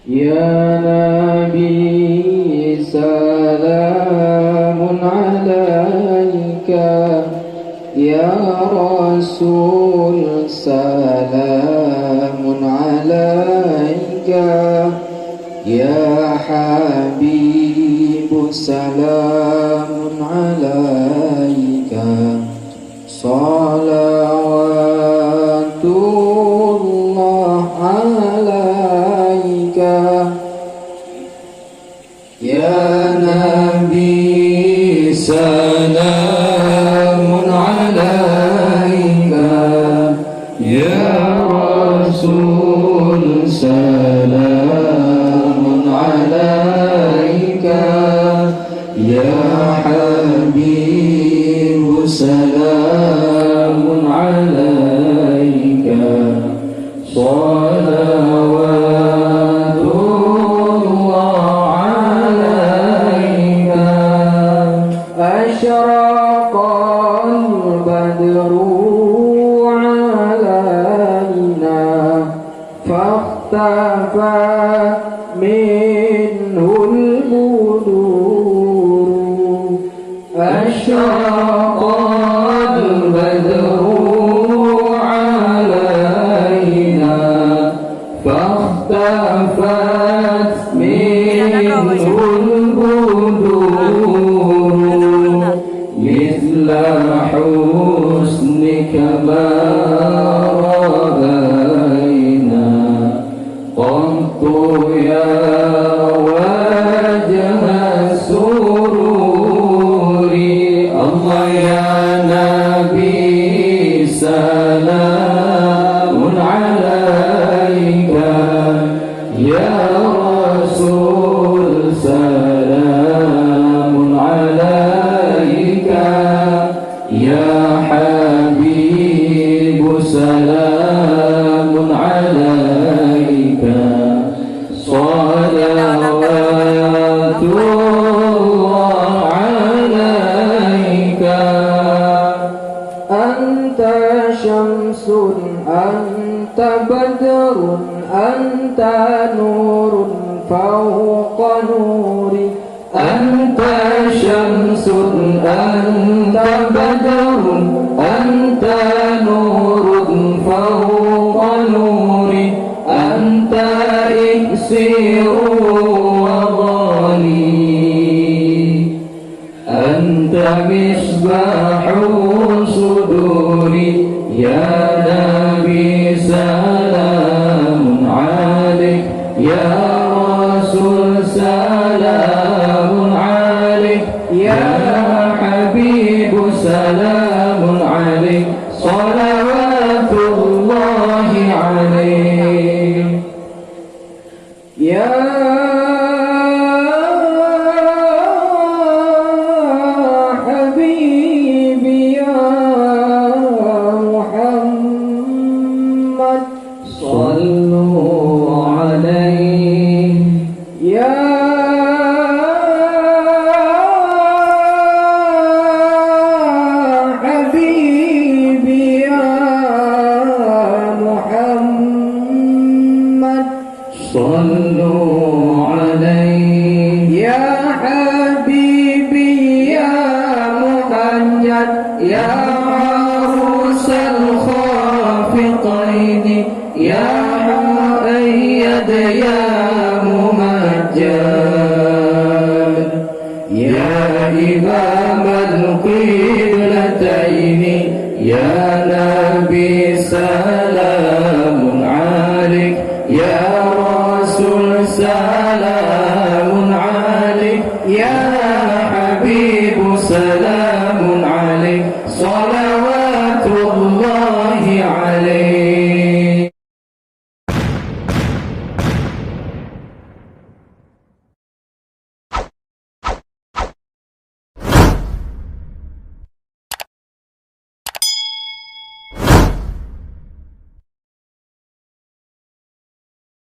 يا نبي سلام عليك، يا رسول سلام عليك، يا حبيب سلام عليك، صلوات الله عليك. يا نبي سلام عليك، يا رسول سلام عليك، يا حبيب سلام عليك، صلوات الله عليك. أشرق البدر علينا فاختفى منه البدور. أشرق البدر علينا فاختفت منه البدور، مثل حسنك ما رأينا قط يا وجه السرور. الله يا نبي سلام عليك، يا رسول سلام عليك، يا حبيب سلام عليك، صلوات الله عليك. أنت شمس أنت بدر أنت نور فوق نوري. أنت شمس أنت بدر أنت نور فوق نوري. أنت إكسير وضالي، أنت مصباح صدوري. يا نبي سلام عليك، يا رسول سلام عليك، يا حبيب سلام عليك، صلوات الله عليك. يا حبيبي يا محمد صلوا عليه. يا حبيبي يا محمد صلوا عليه. يا حبيبي يا مهند، يا عروس الخافقين، يا مؤيد يا ممجد، يا إمام القبلتين. يا نبي سلام عليك، يا